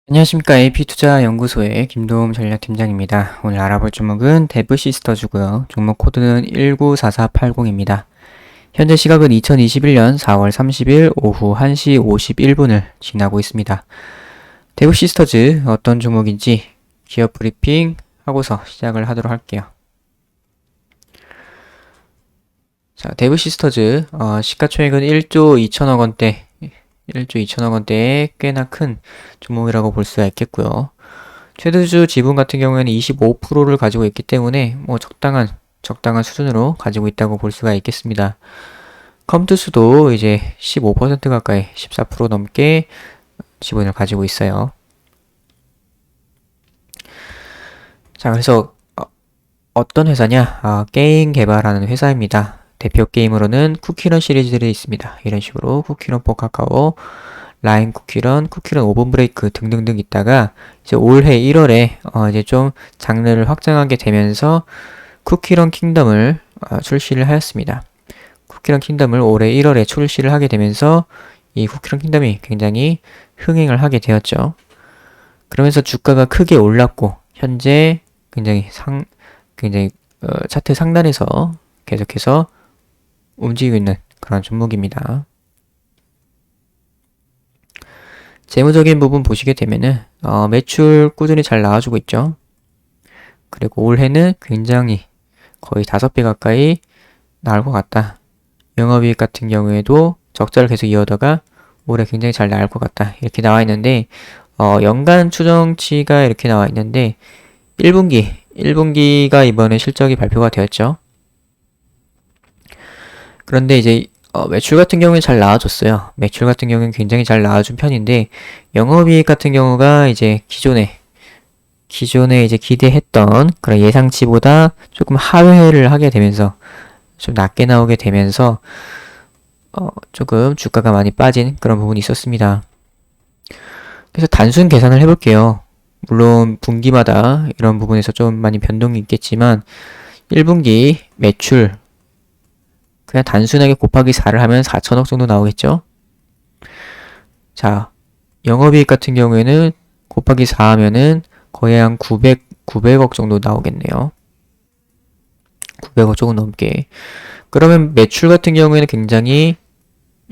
안녕하십니까. AP투자연구소의 김도움 전략팀장입니다. 오늘 알아볼 종목은 데브시스터즈고요. 종목 코드는 194480입니다. 현재 시각은 2021년 4월 30일 오후 1시 51분을 지나고 있습니다. 데브시스터즈 어떤 종목인지 기업 브리핑 하고서 시작을 하도록 할게요. 자, 데브시스터즈 시가총액은 1조 2천억 원대 1조 2천억 원대의 꽤나 큰 종목이라고 볼 수가 있겠고요. 최대주 지분 같은 경우에는 25%를 가지고 있기 때문에 뭐 적당한 수준으로 가지고 있다고 볼 수가 있겠습니다. 컴투스도 이제 15% 가까이 14% 넘게 지분을 가지고 있어요. 자, 그래서 어떤 회사냐? 게임 개발하는 회사입니다. 대표 게임으로는 쿠키런 시리즈들이 있습니다. 이런 식으로 쿠키런 포 카카오, 라인 쿠키런, 쿠키런 오븐 브레이크 등등등 있다가 이제 올해 1월에 이제 좀 장르를 확장하게 되면서 쿠키런 킹덤을 출시를 하였습니다. 쿠키런 킹덤을 올해 1월에 출시를 하게 되면서 이 쿠키런 킹덤이 굉장히 흥행을 하게 되었죠. 그러면서 주가가 크게 올랐고 현재 굉장히 차트 상단에서 계속해서 움직이고 있는 그런 종목입니다. 재무적인 부분 보시게 되면은 매출 꾸준히 잘 나와주고 있죠. 그리고 올해는 굉장히 거의 5배 가까이 나올 것 같다. 영업이익 같은 경우에도 적자를 계속 이어다가 올해 굉장히 잘 나올 것 같다. 이렇게 나와 있는데 연간 추정치가 이렇게 나와 있는데 1분기가 이번에 실적이 발표가 되었죠. 그런데 이제 매출 같은 경우는 잘 나와줬어요. 매출 같은 경우는 굉장히 잘 나와준 편인데 영업이익 같은 경우가 이제 기존에 이제 기대했던 그런 예상치보다 조금 하회를 하게 되면서 좀 낮게 나오게 되면서 조금 주가가 많이 빠진 그런 부분이 있었습니다. 그래서 단순 계산을 해볼게요. 물론 분기마다 이런 부분에서 좀 많이 변동이 있겠지만 1분기 매출 그냥 단순하게 곱하기 4를 하면 4천억 정도 나오겠죠? 자, 영업이익 같은 경우에는 곱하기 4 하면은 거의 한 900억 정도 나오겠네요. 900억 조금 넘게. 그러면 매출 같은 경우에는 굉장히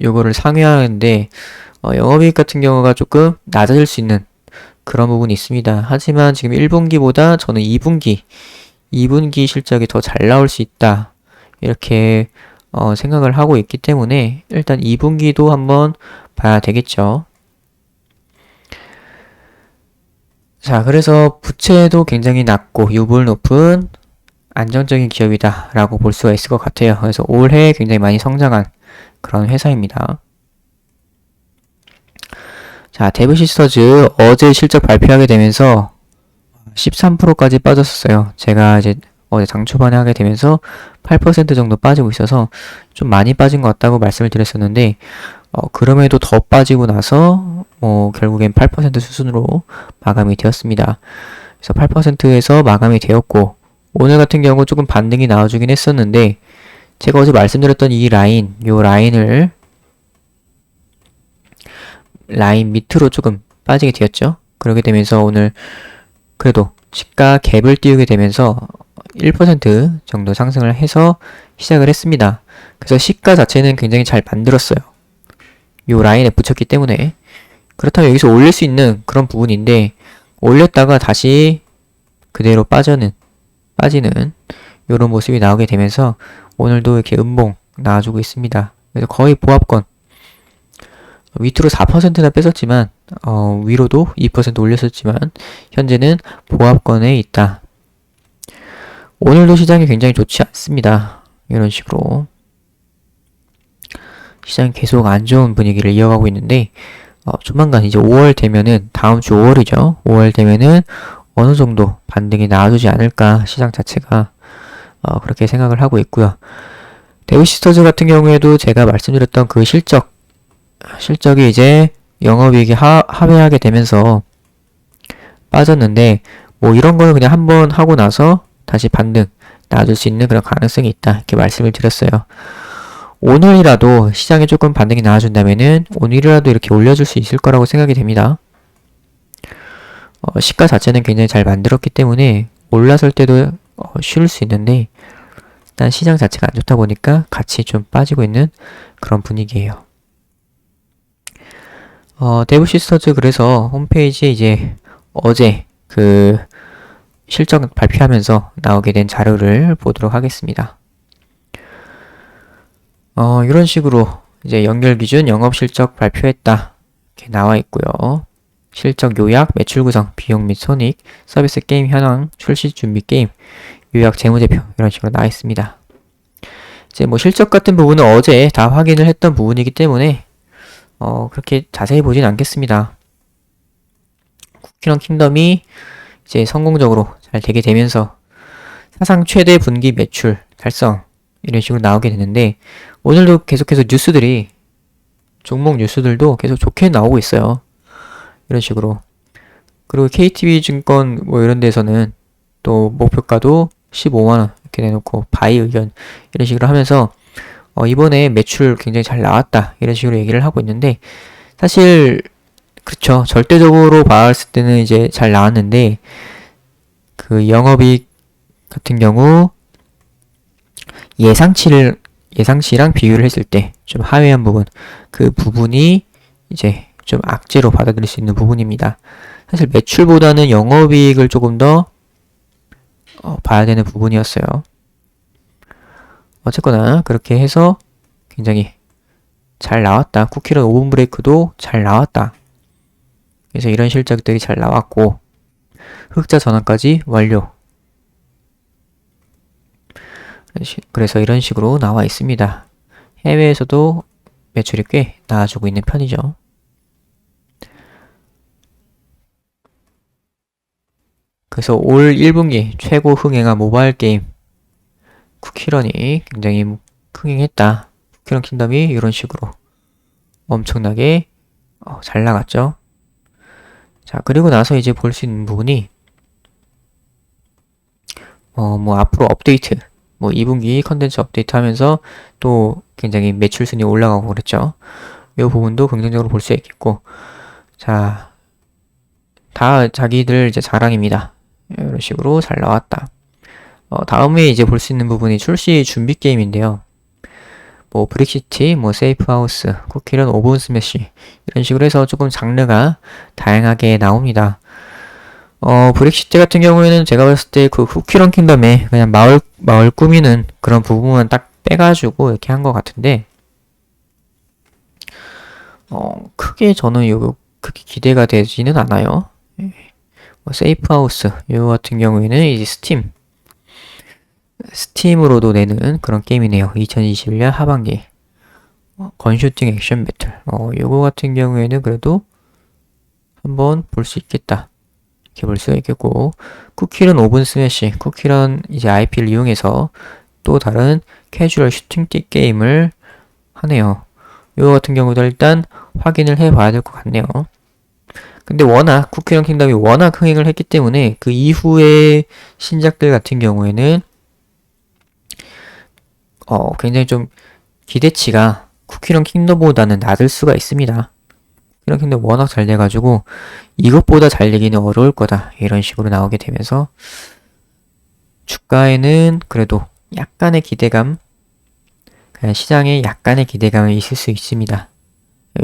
요거를 상회하는데 영업이익 같은 경우가 조금 낮아질 수 있는 그런 부분이 있습니다. 하지만 지금 1분기보다 저는 2분기 실적이 더 잘 나올 수 있다. 이렇게 생각을 하고 있기 때문에 일단 2분기도 한번 봐야 되겠죠. 자, 그래서 부채도 굉장히 낮고 유불 높은 안정적인 기업이다 라고 볼 수가 있을 것 같아요. 그래서 올해 굉장히 많이 성장한 그런 회사입니다. 자, 데브시스터즈 어제 실적 발표하게 되면서 13%까지 빠졌었어요. 제가 이제 어제 장 초반에 하게 되면서 8% 정도 빠지고 있어서 좀 많이 빠진 것 같다고 말씀을 드렸었는데 그럼에도 더 빠지고 나서 결국엔 8% 수준으로 마감이 되었습니다. 그래서 8%에서 마감이 되었고 오늘 같은 경우 조금 반등이 나와주긴 했었는데 제가 어제 말씀드렸던 이 라인, 요 라인 밑으로 조금 빠지게 되었죠. 그렇게 되면서 오늘 그래도 시가 갭을 띄우게 되면서 1% 정도 상승을 해서 시작을 했습니다. 그래서 시가 자체는 굉장히 잘 만들었어요. 요 라인에 붙였기 때문에. 그렇다면 여기서 올릴 수 있는 그런 부분인데 올렸다가 다시 그대로 빠지는 요런 모습이 나오게 되면서 오늘도 이렇게 음봉 나와주고 있습니다. 그래서 거의 보합권 밑으로 4%나 뺐었지만 위로도 2% 올렸었지만 현재는 보합권에 있다. 오늘도 시장이 굉장히 좋지 않습니다. 이런 식으로 시장이 계속 안 좋은 분위기를 이어가고 있는데 조만간 이제 5월 되면은 다음 주 5월이죠. 5월 되면은 어느 정도 반등이 나와주지 않을까 시장 자체가 그렇게 생각을 하고 있고요. 데브시스터즈 같은 경우에도 제가 말씀드렸던 그 실적이 이제 영업이익이 하회하게 되면서 빠졌는데 뭐 이런 거는 그냥 한번 하고 나서 다시 반등 나와줄 수 있는 그런 가능성이 있다 이렇게 말씀을 드렸어요. 오늘이라도 시장에 조금 반등이 나와준다면은 오늘이라도 이렇게 올려줄 수 있을 거라고 생각이 됩니다. 시가 자체는 굉장히 잘 만들었기 때문에 올라설 때도 쉬울 수 있는데 일단 시장 자체가 안 좋다 보니까 같이 좀 빠지고 있는 그런 분위기예요. 데브시스터즈 그래서 홈페이지에 이제 어제 그 실적 발표하면서 나오게 된 자료를 보도록 하겠습니다. 이런 식으로 이제 연결 기준 영업 실적 발표했다. 이렇게 나와 있고요. 실적 요약, 매출 구성, 비용 및 손익, 서비스 게임 현황, 출시 준비 게임, 요약 재무제표 이런 식으로 나와 있습니다. 이제 뭐 실적 같은 부분은 어제 다 확인을 했던 부분이기 때문에 그렇게 자세히 보진 않겠습니다. 쿠키런 킹덤이 이제 성공적으로 잘 되게 되면서 사상 최대 분기 매출 달성 이런 식으로 나오게 되는데 오늘도 계속해서 뉴스들이 종목 뉴스들도 계속 좋게 나오고 있어요. 이런 식으로. 그리고 KTB증권 뭐 이런 데서는 또 목표가도 15만원 이렇게 내놓고 바이 의견 이런 식으로 하면서 이번에 매출 굉장히 잘 나왔다 이런 식으로 얘기를 하고 있는데 사실 그쵸 절대적으로 봤을 때는 이제 잘 나왔는데 그 영업이익 같은 경우 예상치랑 비교를 했을 때 좀 하회한 부분 그 부분이 이제 좀 악재로 받아들일 수 있는 부분입니다. 사실 매출보다는 영업이익을 조금 더 봐야 되는 부분이었어요. 어쨌거나 그렇게 해서 굉장히 잘 나왔다. 쿠키런 오븐 브레이크도 잘 나왔다. 그래서 이런 실적들이 잘 나왔고 흑자 전환까지 완료. 그래서 이런 식으로 나와 있습니다. 해외에서도 매출이 꽤 나아지고 있는 편이죠. 그래서 올 1분기 최고 흥행한 모바일 게임 쿠키런이 굉장히 흥행했다. 쿠키런 킹덤이 이런 식으로 엄청나게 잘 나갔죠. 자, 그리고 나서 이제 볼 수 있는 부분이 뭐 앞으로 업데이트 뭐 2분기 컨텐츠 업데이트 하면서 또 굉장히 매출 순위 올라가고 그랬죠. 이 부분도 긍정적으로 볼 수 있겠고 자, 다 자기들 이제 자랑입니다. 이런 식으로 잘 나왔다. 다음에 이제 볼 수 있는 부분이 출시 준비 게임인데요. 뭐 브릭시티, 뭐 세이프하우스, 쿠키런, 오븐 스매시 이런 식으로 해서 조금 장르가 다양하게 나옵니다. 브릭시티 같은 경우에는 제가 봤을 때 그 쿠키런 킹덤에 그냥 마을 꾸미는 그런 부분만 딱 빼가지고 이렇게 한 것 같은데, 크게 저는 요거 크게 기대가 되지는 않아요. 뭐 세이프하우스, 요 같은 경우에는 이제 스팀으로도 내는 그런 게임이네요. 2021년 하반기. 건슈팅 액션 배틀. 요거 같은 경우에는 그래도 한번 볼 수 있겠다. 이렇게 볼 수가 있겠고, 쿠키런 오븐 스매시, 쿠키런 이제 IP를 이용해서 또 다른 캐주얼 슈팅 게임을 하네요. 이거 같은 경우도 일단 확인을 해봐야 될 것 같네요. 근데 워낙 쿠키런 킹덤이 워낙 흥행을 했기 때문에 그 이후의 신작들 같은 경우에는 굉장히 좀 기대치가 쿠키런 킹덤보다는 낮을 수가 있습니다. 쿠키런 킹덤 워낙 잘 돼가지고 이것보다 잘 되기는 어려울 거다 이런 식으로 나오게 되면서 주가에는 그래도 약간의 기대감, 그냥 시장에 약간의 기대감이 있을 수 있습니다.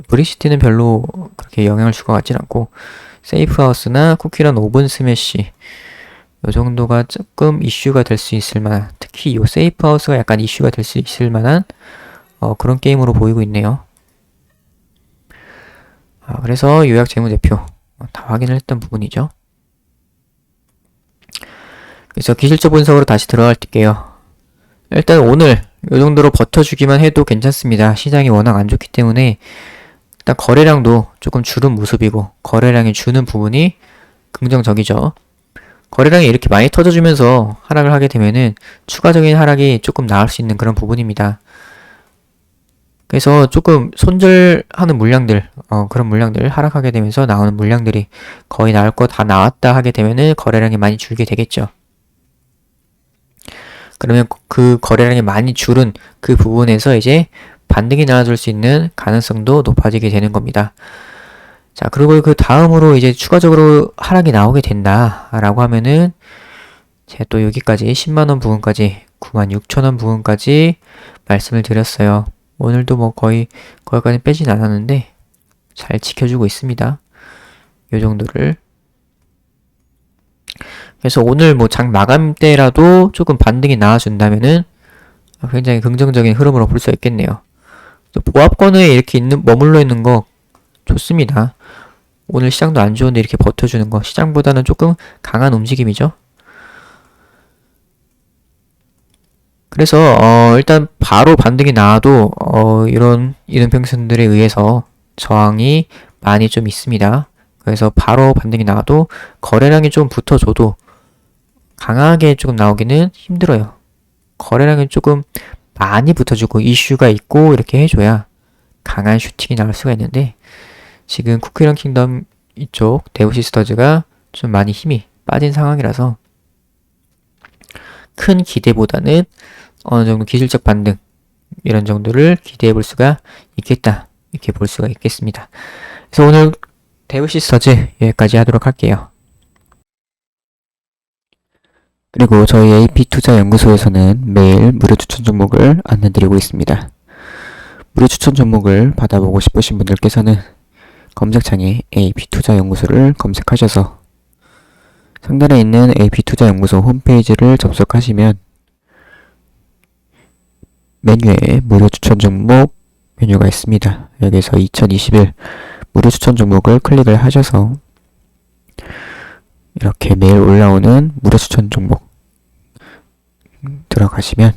브릭시티는 별로 그렇게 영향을 줄 것 같진 않고 세이프하우스나 쿠키런 오븐 스매시 요 정도가 조금 이슈가 될 수 있을 만한, 특히 요 세이프하우스가 약간 이슈가 될 수 있을 만한 그런 게임으로 보이고 있네요. 그래서 요약 재무제표 다 확인을 했던 부분이죠. 그래서 기술적 분석으로 다시 들어갈게요. 일단 오늘 요 정도로 버텨주기만 해도 괜찮습니다. 시장이 워낙 안 좋기 때문에 일단 거래량도 조금 줄은 모습이고 거래량이 주는 부분이 긍정적이죠. 거래량이 이렇게 많이 터져주면서 하락을 하게 되면은 추가적인 하락이 조금 나올 수 있는 그런 부분입니다. 그래서 조금 손절하는 물량들, 그런 물량들 하락하게 되면서 나오는 물량들이 거의 나올 거 다 나왔다 하게 되면은 거래량이 많이 줄게 되겠죠. 그러면 그 거래량이 많이 줄은 그 부분에서 이제 반등이 나와줄 수 있는 가능성도 높아지게 되는 겁니다. 자, 그리고 그 다음으로 이제 추가적으로 하락이 나오게 된다라고 하면은 제가 또 여기까지 10만원 부근까지 96,000원 부근까지 말씀을 드렸어요. 오늘도 뭐 거기까지 빼진 않았는데 잘 지켜주고 있습니다. 요 정도를. 그래서 오늘 뭐 장 마감 때라도 조금 반등이 나와준다면은 굉장히 긍정적인 흐름으로 볼 수 있겠네요. 보합권에 이렇게 머물러 있는 거 좋습니다. 오늘 시장도 안 좋은데 이렇게 버텨주는 거 시장보다는 조금 강한 움직임이죠. 그래서 일단 바로 반등이 나와도 이런 이등평선들에 의해서 저항이 많이 좀 있습니다. 그래서 바로 반등이 나와도 거래량이 좀 붙어줘도 강하게 조금 나오기는 힘들어요. 거래량이 조금 많이 붙어주고 이슈가 있고 이렇게 해줘야 강한 슈팅이 나올 수가 있는데 지금 쿠키런 킹덤 이쪽 데우시스터즈가 좀 많이 힘이 빠진 상황이라서 큰 기대보다는 어느 정도 기술적 반등 이런 정도를 기대해 볼 수가 있겠다 이렇게 볼 수가 있겠습니다. 그래서 오늘 데우시스터즈 여기까지 하도록 할게요. 그리고 저희 AP투자연구소에서는 매일 무료 추천 종목을 안내드리고 있습니다. 무료 추천 종목을 받아보고 싶으신 분들께서는 검색창에 AP투자연구소를 검색하셔서 상단에 있는 AP투자연구소 홈페이지를 접속하시면 메뉴에 무료 추천 종목 메뉴가 있습니다. 여기서 2021 무료 추천 종목을 클릭을 하셔서 이렇게 매일 올라오는 무료 추천 종목 들어가시면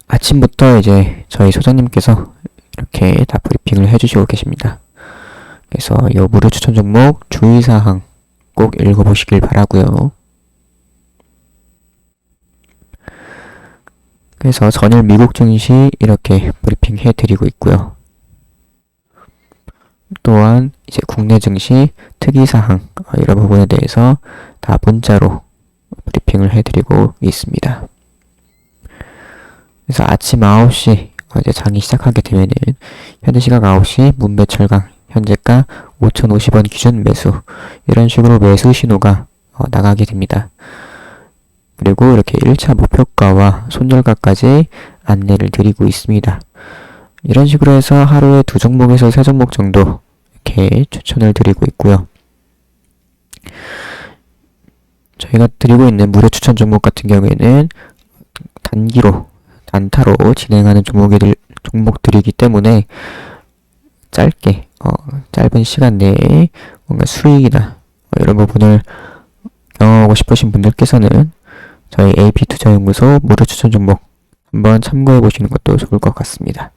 아침부터 이제 저희 소장님께서 이렇게 다 브리핑을 해주시고 계십니다. 그래서 이 무료 추천 종목 주의사항 꼭 읽어보시길 바라고요. 그래서 전일 미국 증시 이렇게 브리핑 해드리고 있고요. 또한 이제 국내 증시 특이사항 이런 부분에 대해서 다 문자로 브리핑을 해드리고 있습니다. 그래서 아침 9시 이제 장이 시작하게 되면은 현재 시각 9시 문배철강 현재가 5,050원 기준 매수 이런 식으로 매수 신호가 나가게 됩니다. 그리고 이렇게 1차 목표가와 손절가까지 안내를 드리고 있습니다. 이런 식으로 해서 하루에 2종목에서 3종목 정도 이렇게 추천을 드리고 있고요. 저희가 드리고 있는 무료 추천 종목 같은 경우에는 단기로 단타로 진행하는 종목들이기 때문에 짧게 짧은 시간 내에 뭔가 수익이나 이런 부분을 경험하고 싶으신 분들께서는 저희 AP투자연구소 무료 추천 종목 한번 참고해 보시는 것도 좋을 것 같습니다.